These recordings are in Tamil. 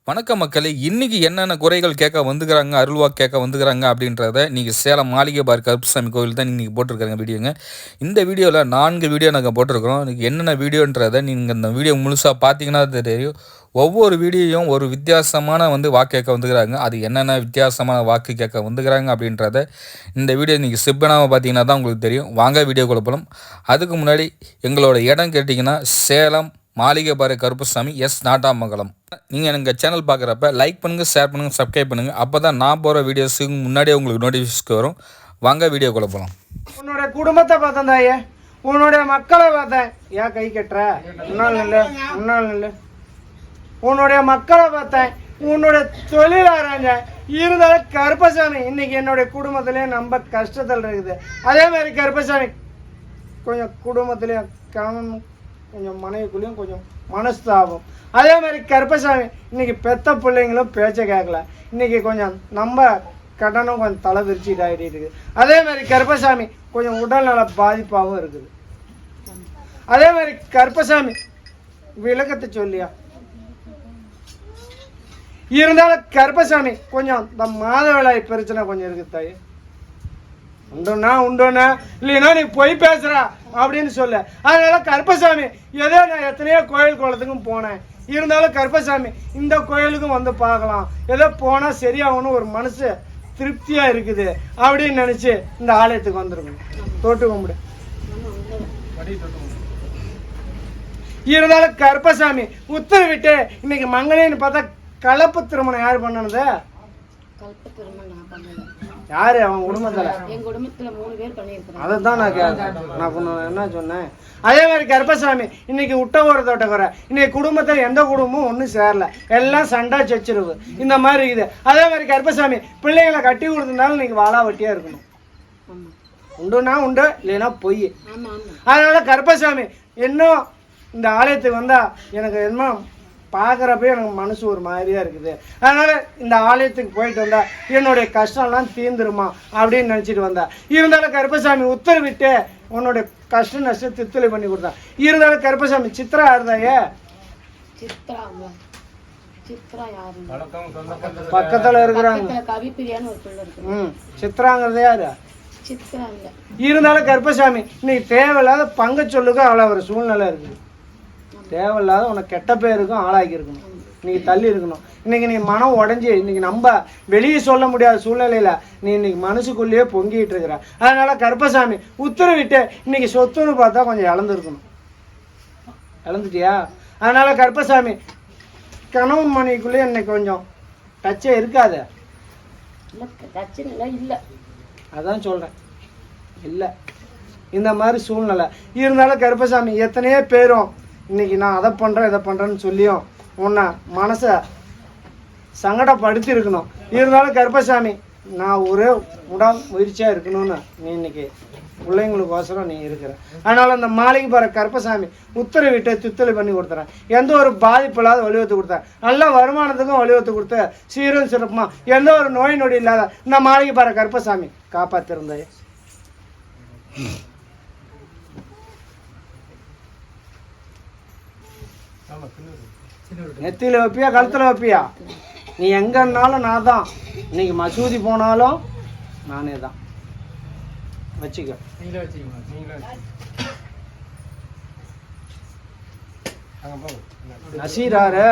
வணக்கம் மக்களே, இன்னைக்கு என்னென்ன குறைகள் கேட்க வந்துக்கிறாங்க, அருள்வாக்கு கேட்க வந்துக்கிறாங்க அப்படின்றத நீங்கள் சேலம் மாளிகை பார் கருப்புசாமி கோவில் தான் இன்றைக்கி போட்டிருக்காங்க வீடியோங்க. இந்த வீடியோவில் 4 வீடியோ நாங்கள் போட்டிருக்கிறோம். இன்றைக்கி என்னென்ன வீடியோன்றதை நீங்கள் இந்த வீடியோ முழுசாக பார்த்தீங்கன்னா தெரியும். ஒவ்வொரு வீடியோயும் ஒரு வித்தியாசமான வாக்கு கேட்க வந்துக்கிறாங்க. அது என்னென்ன வித்தியாசமான வாக்கு கேட்க வந்துக்கிறாங்க அப்படின்றத இந்த வீடியோ நீங்கள் ஸ்கிப் பண்ணாமல் பார்த்தீங்கன்னா தான் உங்களுக்கு தெரியும். வாங்க வீடியோ குழப்பலாம். அதுக்கு முன்னாடி எங்களோட இடம் கேட்டிங்கன்னா சேலம் மாளிகை பார் கருப்புசாமி நாட்டாமங்கலம். நீங்கள் எங்கள் சேனல் பார்க்குறப்ப லைக் பண்ணுங்கள், ஷேர் பண்ணுங்கள், சப்ஸ்கிரைப் பண்ணுங்கள். அப்போ தான் நான் போகிற வீடியோஸுக்கு முன்னாடியே உங்களுக்கு நோட்டிஃபிகேஷன் வரும். வாங்க வீடியோ குழப்பலாம். உன்னோட குடும்பத்தை பார்த்தேன் தாயே, உன்னுடைய மக்களை பார்த்தேன். ஏன் கை கட்டுற? முன்னாள் நல்ல உன்னுடைய மக்களை பார்த்தேன், உன்னோட தொழில் ஆராய்ஞ்ச. இருந்தாலும் கருப்பசாமி இன்னைக்கு என்னுடைய குடும்பத்திலேயே ரொம்ப கஷ்டத்தில் இருக்குது. அதே மாதிரி கருப்பசாமி கொஞ்சம் குடும்பத்திலேயும் கவனம், கொஞ்சம் மனைவிக்குள்ளேயும் கொஞ்சம் மனஸ்தாபம். அதே மாதிரி கருப்பசாமி இன்னைக்கு பெத்த பிள்ளைங்களும் பேச்சை கேட்கல. இன்னைக்கு கொஞ்சம் நம்ம கடனும் கொஞ்சம் தலை விரிச்சிட்டு ஆகிட்டு இருக்குது. அதே மாதிரி கருப்பசாமி கொஞ்சம் உடல்நல பாதிப்பாகவும் இருக்குது. அதே மாதிரி கருப்பசாமி விளக்கத்தை சொல்லியா இருந்தாலும் கருப்பசாமி கொஞ்சம் இந்த மாதவிடாய் பிரச்சனை கொஞ்சம் இருக்குது தாய். உண்டுண்ணா இல்லைன்னா நீ பொய் பேசுற அப்படின்னு சொல்ல. அதனால கருப்பசாமி ஏதோ நான் எத்தனையோ கோயில் குளத்துக்கும் போனேன். இருந்தாலும் கருப்பசாமி இந்த கோயிலுக்கும் வந்து பார்க்கலாம், ஏதோ போனா சரியாகணும், ஒரு மனசு திருப்தியா இருக்குது அப்படின்னு நினைச்சு இந்த ஆலயத்துக்கு வந்துருக்கணும். தொட்டு கும்பிடு. இருந்தாலும் கருப்பசாமி உத்தரவிட்டு இன்னைக்கு மங்களேன்னு பார்த்தா கலப்பு திருமணம் யாரு பண்ணனது? யாரு அவன் குடும்பத்துல? என் குடும்பத்துல 3 பேர் பண்ணியிருக்காங்க. அதைத்தான் நான் என்ன சொன்னேன். அதே மாதிரி கருப்பசாமி இன்னைக்கு விட்ட ஒரு தோட்டக்குறை. இன்னைக்கு குடும்பத்தை எந்த குடும்பமும் ஒன்றும் சேரல, எல்லாம் சண்டா சச்சிருவு இந்த மாதிரி இருக்குது. அதே மாதிரி கருப்பசாமி பிள்ளைங்களை கட்டி கொடுத்திருந்தாலும் இன்னைக்கு வாழா வட்டியா இருக்கணும். உண்டுன்னா உண்டு, இல்லைன்னா பொய். அதனால கருப்பசாமி இன்னும் இந்த ஆலயத்துக்கு வந்தா எனக்கு என்ன பார்க்குறப்ப எனக்கு மனசு ஒரு மாதிரியா இருக்குது. அதனால இந்த ஆலயத்துக்கு போயிட்டு வந்தா என்னுடைய கஷ்டம்லாம் தீர்ந்துருமா அப்படின்னு நினச்சிட்டு வந்தா. இருந்தாலும் கருப்பசாமி உத்தரவிட்டு உன்னுடைய கஷ்ட நஷ்டம் தித்தலை பண்ணி கொடுத்தா. இருந்தாலும் கருப்பசாமி சித்ரா இருந்தாயே, பக்கத்துல இருக்கிறாங்க. சித்ராங்கிறது யாரு? இருந்தாலும் கருப்பசாமி இன்னைக்கு தேவையில்லாத பங்கு சொல்லுக்கு ஆளாகிற சூழ்நிலை இருக்குது. தேவையில்லாத உனக்கு கெட்ட பேருக்கும் ஆளாக்கி இருக்கணும். இன்னைக்கு தள்ளி இருக்கணும். இன்னைக்கு நீ மனம் உடஞ்சி இன்னைக்கு நம்ம வெளியே சொல்ல முடியாத சூழ்நிலையில நீ இன்னைக்கு மனசுக்குள்ளேயே பொங்கிட்டு இருக்கிற. அதனால கருப்பசாமி உத்தரவிட்டு இன்னைக்கு சொத்துன்னு பார்த்தா கொஞ்சம் இழந்துருக்கணும். இழந்துட்டியா? அதனால கருப்பசாமி கணவன் மனைவிக்குள்ளேயே இன்னைக்கு கொஞ்சம் டச்சே இருக்காது. அதான் சொல்றேன், இல்லை இந்த மாதிரி சூழ்நிலை இருந்தாலும் கருப்பசாமி எத்தனையோ பேரும் இன்னைக்கு நான் அதை பண்ணுறேன் இதை பண்ணுறேன்னு சொல்லியும் உன்னை மனசை சங்கடப்படுத்தி இருக்கணும். இருந்தாலும் கருப்பசாமி நான் ஒரே முயற்சியாக இருக்கணும்னு நீ இன்னைக்கு பிள்ளைங்களுக்கோசரம் நீ இருக்கிற. அதனால் அந்த மாளிகை பாரு கருப்பசாமி உத்தரவிட்டு துத்தலை பண்ணி கொடுத்துறேன். எந்த ஒரு பாதிப்பு இல்லாத வழிவத்து கொடுத்தேன். நல்ல வருமானத்துக்கும் வழிவத்து கொடுத்து சீரும் சிறப்புமா எந்த ஒரு நோய் நொடி இல்லாத இந்த மாளிகை பாரு கருப்பசாமி காப்பாற்றிருந்தேன். நெத்தியில வைப்பியா கழுத்துல வைப்பியா? நீ எங்கன்னாலும் நான் தான். இன்னைக்கு மசூதி போனாலும் நானே தான். வச்சுக்க. நசீராரு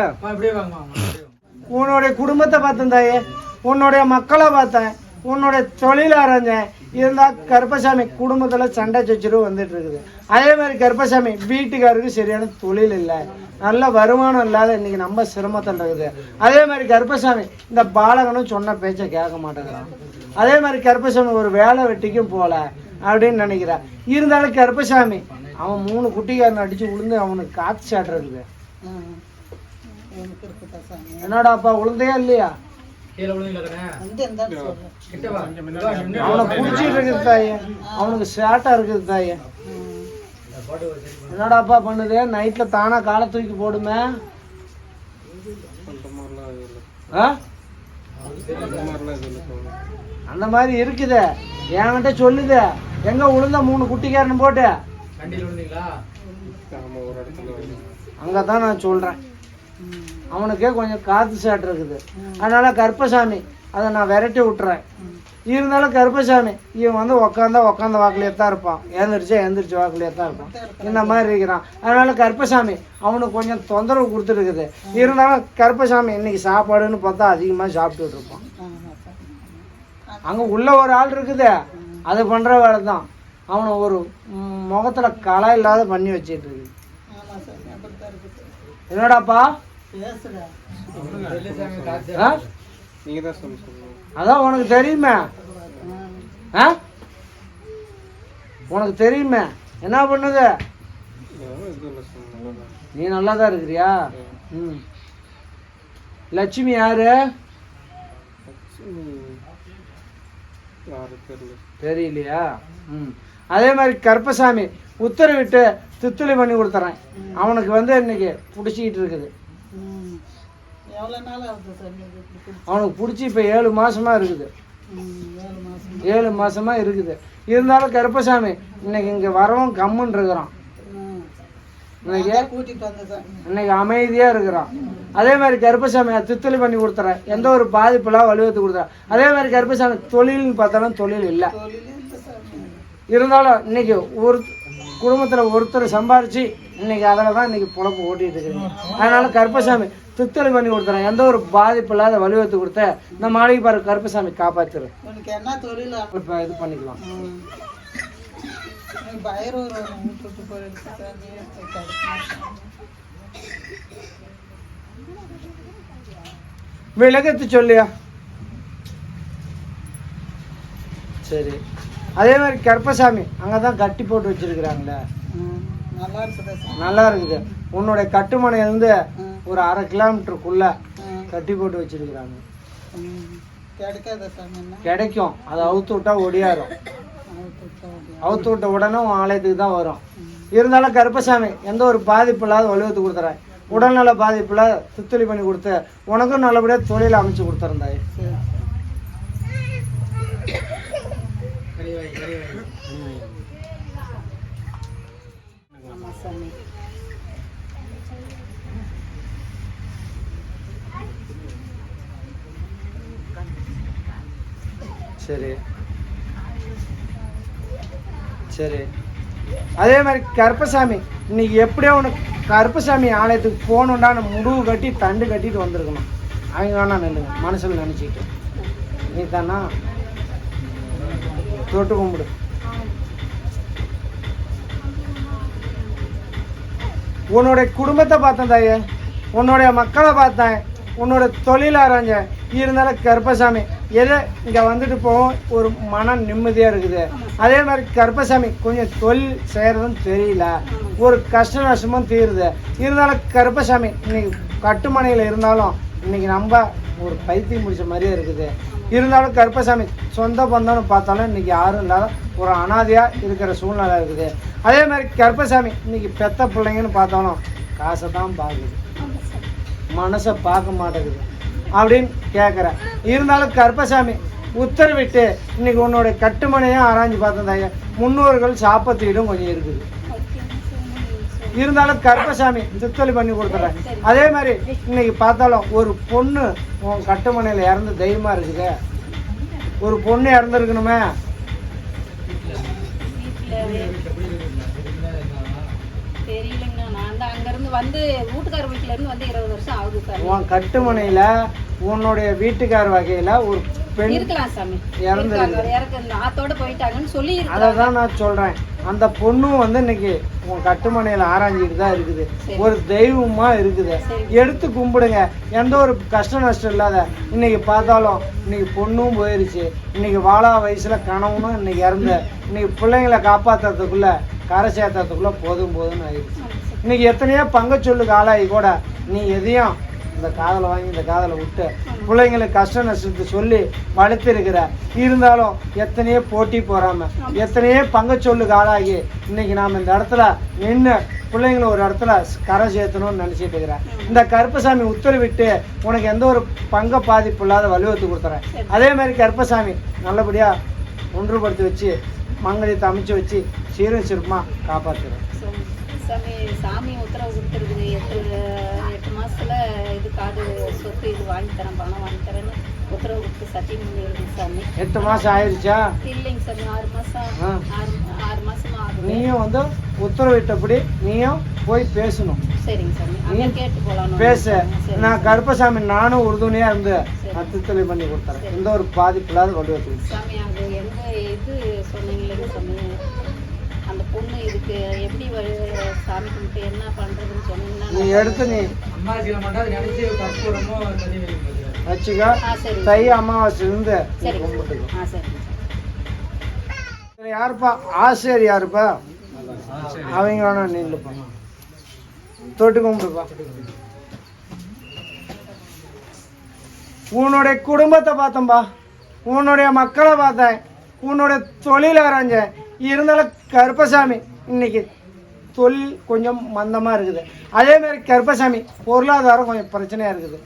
உன்னுடைய குடும்பத்தை பார்த்தேன் தாயே, உன்னுடைய மக்களை பார்த்தேன், உன்னுடைய தொழில் ஆரஞ்சேன். இருந்தா கருப்பசாமி குடும்பத்துல சண்டை சச்சரவு வந்துட்டு இருக்குது. அதே மாதிரி கருப்பசாமி வீட்டுக்காருக்கு சரியான தொழில் இல்லை, நல்ல வருமானம் இல்லாத இன்னைக்கு நம்ம சிரமத்தில் இருக்குது. அதே மாதிரி கருப்பசாமி இந்த பாலகனும் சொன்ன பேச்சை கேட்க மாட்டேங்கிறான். அதே மாதிரி கருப்பசாமி ஒரு வேலை வெட்டிக்கும் போல அப்படின்னு நினைக்கிறான். இருந்தாலும் கருப்பசாமி அவன் 3 குட்டிக்காரன் அடிச்சு விழுந்து அவனுக்கு காத்து சாட்டு இருக்குது. என்னடாப்பா உளுந்தையா இல்லையா? அவனை குடிச்சிட்டு இருக்குது தாயே, அவனுக்கு சேட்டா இருக்குது தாயே. என்னடாப்பா பண்ணுது? நைட்ல தானா காலை தூக்கி போடுமே. அந்த மாதிரி இருக்குது. என்கிட்ட சொல்லுது எங்க உளுந்த 3 குட்டிக்காரன் போட்டு அங்கதான் நான் சொல்றேன். அவனுக்கே கொஞ்சம் காற்று சாட்டு இருக்குது. அதனால கருப்பசாமி அதை நான் விரட்டி விட்டுறேன். இருந்தாலும் கருப்பசாமி இவன் வந்து உக்காந்த வாக்குலையே தான் இருப்பான், எழுந்திரிச்சு வாக்குலையே தான் இருப்பான், இந்த மாதிரி இருக்கிறான். அதனால கருப்பசாமி அவனுக்கு கொஞ்சம் தொந்தரவு கொடுத்துருக்குது. இருந்தாலும் கருப்பசாமி இன்னைக்கு சாப்பாடுன்னு பார்த்தா அதிகமாக சாப்பிட்டுட்டு இருப்பான். அங்கே உள்ள ஒரு ஆள் இருக்குது, அது பண்ணுற வேலை தான். அவனை ஒரு முகத்தில் களை இல்லாத பண்ணி வச்சிட்டு இருக்கு. என்னடாப்பா அதான் உனக்கு தெரியுமே, உனக்கு தெரியுமே என்ன பண்ணுது. நீ நல்லா தான் இருக்கிறியா? ம். லட்சுமி யாரு தெரியலையா? ம். அதே மாதிரி கருப்பசாமி உத்தரவிட்டு தித்துளி பண்ணி கொடுத்துறேன். அவனுக்கு வந்து இன்னைக்கு பிடிச்சிக்கிட்டு இருக்குது. அவனுக்கு பிடிச்சி இப்போ 7 மாசமா இருக்குது. 7 மாசமா இருக்குது. இருந்தாலும் கருப்பசாமி இன்னைக்கு இங்கே வரவும் கம்முன்னு இருக்கிறான். இன்னைக்கு அமைதியா இருக்கிறான். அதே மாதிரி கருப்பசாமி தித்துளி பண்ணி கொடுத்துறேன். எந்த ஒரு பாதிப்புலாம் வலுவத்து கொடுத்துறேன். அதே மாதிரி கருப்பசாமி தொழில்னு பார்த்தாலும் தொழில் இல்லை. இருந்தாலும் இன்னைக்கு ஒரு குடும்பத்தில் ஒருத்தர் சம்பாரிச்சு இன்னைக்கு அதில் தான் இன்னைக்கு பொழப்பு ஓட்டிட்டு இருக்குது. அதனால கருப்பசாமி தித்தளி பண்ணி கொடுத்துறேன். எந்த ஒரு பாதிப்பு இல்லாத வலுவத்து கொடுத்த இந்த மாளிகை பாரு கருப்பசாமி காப்பாத்துரு. இப்போ இது பண்ணிக்கலாம். விளக்கத்து சொல்லியா? சரி. அதே மாதிரி கருப்பசாமி அங்கதான் கட்டி போட்டு வச்சிருக்கிறாங்களே, நல்லா இருக்குது. உன்னுடைய கட்டுமனையிலிருந்து ஒரு 1/2 கிலோமீட்டருக்குள்ள கட்டி போட்டு வச்சிருக்கிறாங்க. கிடைக்கும். அதை அவுத்து விட்டா ஒடியாரும். அவுத்து விட்ட உடனே உன் ஆலயத்துக்கு தான் வரும். இருந்தாலும் கருப்பசாமி எந்த ஒரு பாதிப்பு இல்லாத வலுவத்து கொடுத்துறேன். உடல்நல பாதிப்புல தித்துளி பண்ணி கொடுத்து உனக்கும் நல்லபடியாக தொழில் அமைச்சு கொடுத்துருந்தாய். சரி சரி. அதே மாதிரி கருப்பசாமி இன்னைக்கு எப்படியோ உனக்கு கருப்பசாமி ஆலயத்துக்கு போகணுன்னா முடிவு கட்டி தண்டு கட்டிட்டு வந்திருக்கணும். அவங்க வேணா நில்லுங்க, மனசில் நினச்சிக்கிட்டு நீ தானா தொட்டு கும்பிடு. உன்னுடைய குடும்பத்தை பார்த்தேன் தாயே, உன்னுடைய மக்களை பார்த்தேன், உன்னோட தொழில் ஆராய்ஞ்சேன். இருந்தாலும் கருப்பசாமி எதை இங்கே வந்துட்டு போவோம் ஒரு மன நிம்மதியாக இருக்குது. அதே மாதிரி கருப்பசாமி கொஞ்சம் தொழில் செய்கிறதுன்னு தெரியல, ஒரு கஷ்ட நஷ்டமும் தீருது. இருந்தாலும் கருப்பசாமி இன்னைக்கு கட்டுமனையில் இருந்தாலும் இன்னைக்கு நம்ம ஒரு பைத்தியம் முடிச்ச மாதிரியே இருக்குது. இருந்தாலும் கருப்பசாமி சொந்த பந்தம்னு பார்த்தாலும் இன்னைக்கு யாரும் இல்லாத ஒரு அனாதையாக இருக்கிற சூழ்நிலை இருக்குது. அதே மாதிரி கருப்பசாமி இன்னைக்கு பெத்த பிள்ளைங்கன்னு பார்த்தாலும் காசை தான் பார்க்குது, மனசை பார்க்க மாட்டேங்குது அப்படின்னு கேட்குறேன். இருந்தாலும் கருப்பசாமி உத்தரவிட்டு இன்னைக்கு உன்னோடைய கட்டுமனையும் ஆராய்ஞ்சு பார்த்ததாங்க. முன்னோர்கள் சாப்பத்து வீடும் கொஞ்சம் இருக்குது. இருந்தாலும் கருப்பசாமி தித்தளி பண்ணி கொடுத்துட்றேன். அதே மாதிரி இன்னைக்கு பார்த்தாலும் ஒரு பொண்ணு உன் கட்டுமனையில் இறந்து தைரியமாக இருக்குது. ஒரு பொண்ணு இறந்துருக்கணுமே. உன் கட்டுமனையில உன்னுடைய வீட்டுக்கார வகையில ஒரு பெண் அதான் நான் சொல்றேன். அந்த பொண்ணும் வந்து இன்னைக்கு உன் கட்டுமனையில ஆராய்ஞ்சிட்டு தான் இருக்குது. ஒரு தெய்வமா இருக்குது. எடுத்து கும்பிடுங்க. எந்த ஒரு கஷ்ட நஷ்டம் இல்லாத. இன்னைக்கு பார்த்தாலும் இன்னைக்கு பொண்ணும் போயிருச்சு. இன்னைக்கு வாழா வயசுல கணவனும் இன்னைக்கு இறந்து இன்னைக்கு பிள்ளைங்களை காப்பாத்துறதுக்குள்ள கரை சேர்த்துறதுக்குள்ள போதும்னு ஆயிடுச்சு. இன்னைக்கு எத்தனையோ பங்கச்சொல்லுக்கு ஆளாகி கூட நீ எதையும் இந்த காதலை வாங்கி இந்த காதலை விட்டு பிள்ளைங்களுக்கு கஷ்ட நஷ்டத்தை சொல்லி வளர்த்திருக்கிற. இருந்தாலும் எத்தனையோ போட்டி போறாம எத்தனையோ பங்கச்சொல்லுக்கு ஆளாகி இன்னைக்கு நாம் இந்த இடத்துல நின்று பிள்ளைங்களை ஒரு இடத்துல கரை சேர்த்தணும்னு நினச்சிட்டு இருக்கிறேன். இந்த கருப்பசாமி உத்தரவிட்டு உனக்கு எந்த ஒரு பங்க பாதிப்பு இல்லாத வலுவத்து கொடுத்துறேன். அதே மாதிரி கருப்பசாமி நல்லபடியாக ஒன்றுபடுத்தி வச்சு மங்களத்தை அமைச்சு வச்சு சீரும் சிறப்பாக காப்பாற்றுறேன். சாமி உத்தரவு கொடுத்துருக்குது. 8 மாசத்துல இது காடு சொத்து இது வாங்கி தரேன், பணம் வாங்கி தரேன்னு உத்தரவு கொடுத்து சத்தியம் பண்ணி இருக்கு சாமி. 8 மாசம் ஆயிடுச்சா? இல்லைங்க சாமி, 6 மாசம் 6 மாசமா ஆகுது. நீயும் வந்து உத்தரவிட்டபடி நீயும் போய் பேசணும். சரிங்க சாமி, அங்க கேட்டு போலாம். பேச நான் கருப்பசாமி நானும் உறுதுணையா இருந்து திருத்தலை பண்ணி கொடுத்தேன். எந்த ஒரு பாதிப்பு இல்லாத கொண்டு வந்து சாமி. அது எந்த இது சொன்னீங்களேங்க சாமி, அந்த பொண்ணு இதுக்கு எப்படி சாமி கும்பிட்டு என்ன பண்றதுன்னு சொன்னீங்கன்னா நீ எடுத்து நீ வச்சுக்க. தை அமாவாசை இருந்து கும்பிட்டுக்கோ. யாருப்பா ஆசிரியர்? யாருப்பா அவங்க? வேணா நில்லுப்பா, தொட்டு கும்பிடுப்பா. உன்னுடைய குடும்பத்தை பார்த்தம்பா, உன்னுடைய மக்களை பார்த்தேன், உன்னுடைய தொழில் ஆராய்ஞ்சேன். இருந்தாலும் கருப்பசாமி இன்னைக்கு தொழில் கொஞ்சம் மந்தமாக இருக்குது. அதே மாதிரி கருப்பசாமி பொருளாதாரம் கொஞ்சம் பிரச்சனையாக இருக்குது.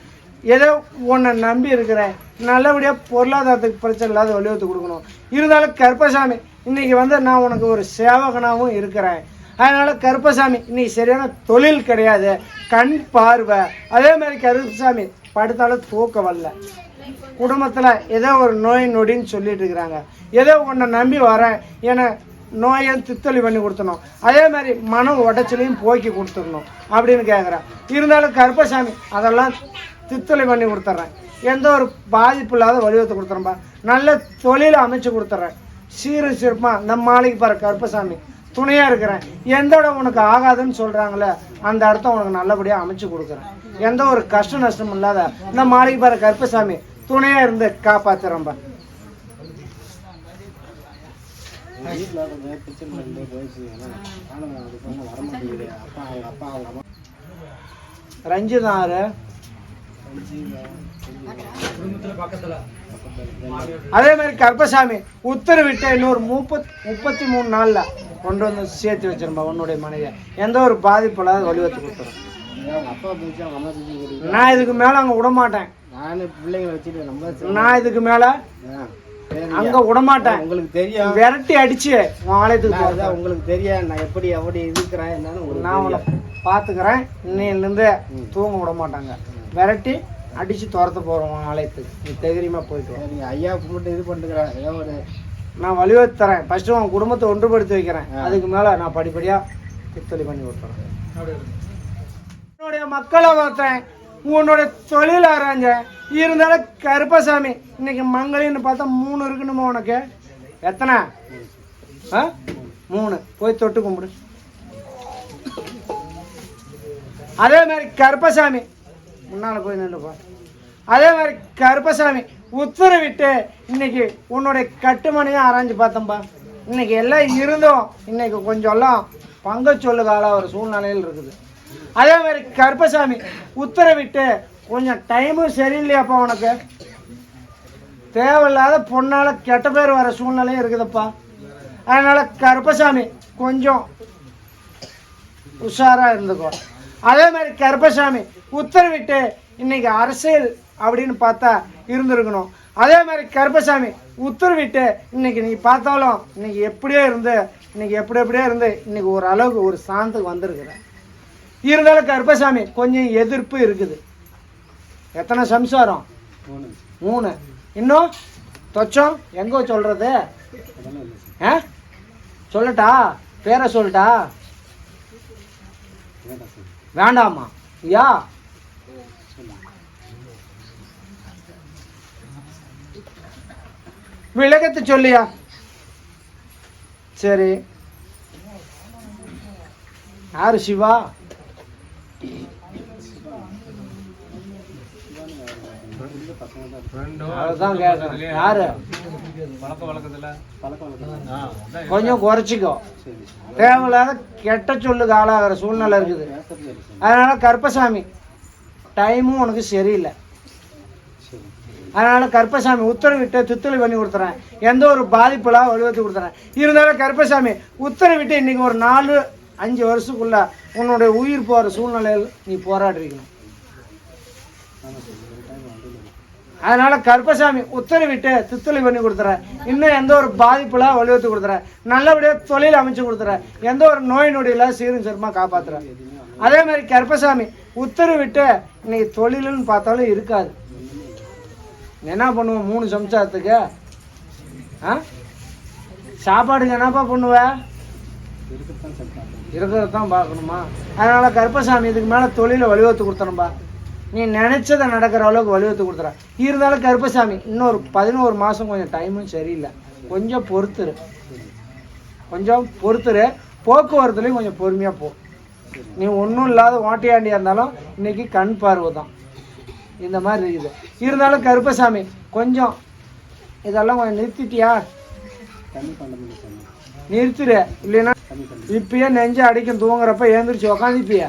ஏதோ உன்னை நம்பி இருக்கிறேன், நல்லபடியாக பொருளாதாரத்துக்கு பிரச்சனை இல்லாத வலியுறுத்தி கொடுக்கணும். இருந்தாலும் கருப்பசாமி இன்னைக்கு வந்து நான் உனக்கு ஒரு சேவகனாகவும் இருக்கிறேன். அதனால் கருப்பசாமி இன்னைக்கு சரியான தொழில் கிடையாது, கண் பார்வை. அதே மாதிரி கருப்பசாமி படுத்தாலும் தூக்க வரல. குடும்பத்தில் ஏதோ ஒரு நோய் நொடின்னு சொல்லிட்டு இருக்கிறாங்க. ஏதோ உன்னை நம்பி வரேன், ஏன்னா நோயை தித்தொலி பண்ணி கொடுத்தணும். அதே மாதிரி மன உடைச்சலையும் போக்கி கொடுத்துடணும் அப்படின்னு கேட்குறேன். இருந்தாலும் கருப்பசாமி அதெல்லாம் தித்தொலி பண்ணி கொடுத்துட்றேன். எந்த ஒரு பாதிப்பு இல்லாத வடிவத்தை கொடுத்துறேன்பா. நல்ல தொழிலை அமைச்சு கொடுத்துட்றேன். சீரு சிறப்பாக நம்ம மாளிகை பாரு கருப்பசாமி துணையாக இருக்கிறேன். எந்த இடம் உனக்கு ஆகாதுன்னு சொல்கிறாங்களே அந்த இடத்த உனக்கு நல்லபடியாக அமைச்சு கொடுக்குறேன். எந்த ஒரு கஷ்ட நஷ்டம் இல்லாத இந்த மாளிகை பாரு கருப்பசாமி துணையாக இருந்து காப்பாற்றுறேன்பா. ரஞ்சிதாரு அதே மாதிரி கருப்பசாமி உத்தரவிட்டு இன்னொரு 33 நாள்ல கொண்டு வந்து சேர்த்து வச்சிருப்பா உன்னுடைய மனைவியை. எந்த ஒரு பாதிப்பு இல்லாத வழிவத்து கொடுத்துரும். நான் இதுக்கு மேல அங்க விடமாட்டேன். நான் இதுக்கு மேல அங்க விடமாட்டேன். உங்களுக்கு தெரியும், விரட்டி அடிச்சு ஆலயத்துக்கு போறதா உங்களுக்கு தெரியும். நான் எப்படி இருக்கிறேன், நான் உன்னை பாத்துக்கிறேன். இன்னையிலிருந்து தூங்க விட மாட்டாங்க. விரட்டி அடிச்சு துரத்த போறோம் ஆலயத்துக்கு. நீ தைரியமா போயிட்டு ஐயா கும்பிட்டு இது பண்ணிக்கிறேன். நான் வழிவகுத்து தரேன். ஃபர்ஸ்ட் உன் குடும்பத்தை ஒன்றுபடுத்தி வைக்கிறேன். அதுக்கு மேல நான் படிப்படியா தித்தொலி பண்ணி கொடுத்துறேன். உன்னுடைய மக்களை பார்த்தேன், உன்னுடைய தொழில் ஆராய்ஞ்சேன். இருந்தாலும் கருப்பசாமி இன்னைக்கு மங்களின்னு பார்த்தா 3 இருக்கணுமா உனக்கு? எத்தனை? 3. போய் தொட்டு கும்பிடு. அதே மாதிரி கருப்பசாமி முன்னால போய் நின்றுப்பா. அதே மாதிரி கருப்பசாமி உத்தரவிட்டு இன்னைக்கு உன்னுடைய கட்டுமணியை ஆராய்ஞ்சு பார்த்தோம்பா. இன்னைக்கு எல்லாம் இருந்தோம், இன்னைக்கு கொஞ்சம் எல்லாம் பங்கு சொல்லுகால ஒரு சூழ்நிலையில் இருக்குது. அதே மாதிரி கருப்பசாமி உத்தரவிட்டு கொஞ்சம் டைமும் சரியில்லையாப்பா உனக்கு. தேவையில்லாத பொண்ணால கெட்ட பேர் வர சூழ்நிலையும் இருக்குதுப்பா. அதனால கருப்பசாமி கொஞ்சம் உஷாரா இருந்துக்கோ. அதே மாதிரி கருப்பசாமி உத்தரவிட்டு இன்னைக்கு அரசியல் அப்படின்னு பார்த்தா இருந்திருக்கணும். அதே மாதிரி கருப்பசாமி உத்தரவிட்டு இன்னைக்கு நீ பார்த்தாலும் இன்னைக்கு எப்படியே இருந்து இன்னைக்கு ஒரு அளவுக்கு ஒரு சாந்தத்துக்கு வந்திருக்கிற. இருந்தாலும் கருப்பசாமி கொஞ்சம் எதிர்ப்பு இருக்குது. எத்தனை சம்சாரம்? 3. இன்னும் தொச்சம் எங்க சொல்றது? சொல்லட்டா? பேரை சொல்லட்டா? வேண்டாமா? யா விளக்கத்தை சொல்லியா? சரி, யாரு? சிவா? அதான் கேட்கறேன். யாரு? கொஞ்சம் குறைச்சிக்கோ. தேவையில்லாத கெட்ட சொல்லுக்கு ஆளாகிற சூழ்நிலை இருக்குது. அதனால கருப்பசாமி டைமும் உனக்கு சரியில்லை. அதனால கருப்பசாமி உத்தரவிட்டு தித்தொலி பண்ணி கொடுத்துறேன். எந்த ஒரு பாதிப்புலாம் வலுவத்தி கொடுத்துறேன். இருந்தாலும் கருப்பசாமி உத்தரவிட்டு இன்னைக்கு ஒரு 4-5 வருஷத்துக்குள்ள உன்னுடைய உயிர் போகிற சூழ்நிலையில் நீ போராடிருக்கணும். அதனால கருப்பசாமி உத்தரவிட்டு தித்தொலி பண்ணி கொடுத்துறேன். இன்னும் எந்த ஒரு பாதிப்புலாம் வலியுறுத்தி கொடுத்துறேன். நல்லபடியாக தொழில் அமைச்சு கொடுத்துறேன். எந்த ஒரு நோய் நொடியில சீரும் சிறப்பாக காப்பாற்றுறேன். அதே மாதிரி கருப்பசாமி உத்தரவிட்டு இன்னைக்கு தொழிலுன்னு பார்த்தாலும் இருக்காது. என்ன பண்ணுவோம் 3 சம்சாரத்துக்கு? சாப்பாடுக்கு என்னப்பா பண்ணுவ? இருக்கிறதான் பார்க்கணுமா? அதனால கருப்பசாமி இதுக்கு மேலே தொழிலை வலியுறுத்தி கொடுத்தணும்பா. நீ நினைச்சதை நடக்கிற அளவுக்கு வலியுறுத்தி கொடுத்துற. இருந்தாலும் கருப்பசாமி இன்னொரு 11 மாதம் கொஞ்சம் டைமும் சரியில்லை, கொஞ்சம் பொறுத்துரு, போக்குவரத்துலையும் கொஞ்சம் பொறுமையாக போ. நீ ஒன்றும் இல்லாத ஓட்டையாண்டியாக இருந்தாலும் இன்னைக்கு கண் பார்வை தான் இந்த மாதிரி இருக்குது. இருந்தாலும் கருப்பசாமி கொஞ்சம் இதெல்லாம் கொஞ்சம் நிறுத்திட்டியா? நிறுத்துரு, இல்லைன்னா இப்பயே நெஞ்சு அடிக்கும். தூங்குறப்ப எழுந்திரிச்சு உக்காந்துப்பிய,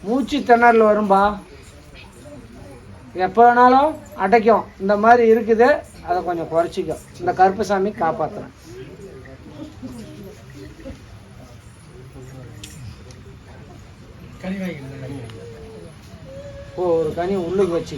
மூச்சு திணறல் வரும்பா, எப்போ வேணாலும் அடைக்கும். இந்த மாதிரி இருக்குது, அதை கொஞ்சம் குறைச்சிக்கும். இந்த கருப்பசாமி காப்பாற்றுறேன். ஒரு கனி உள்ளுக்கு வச்சு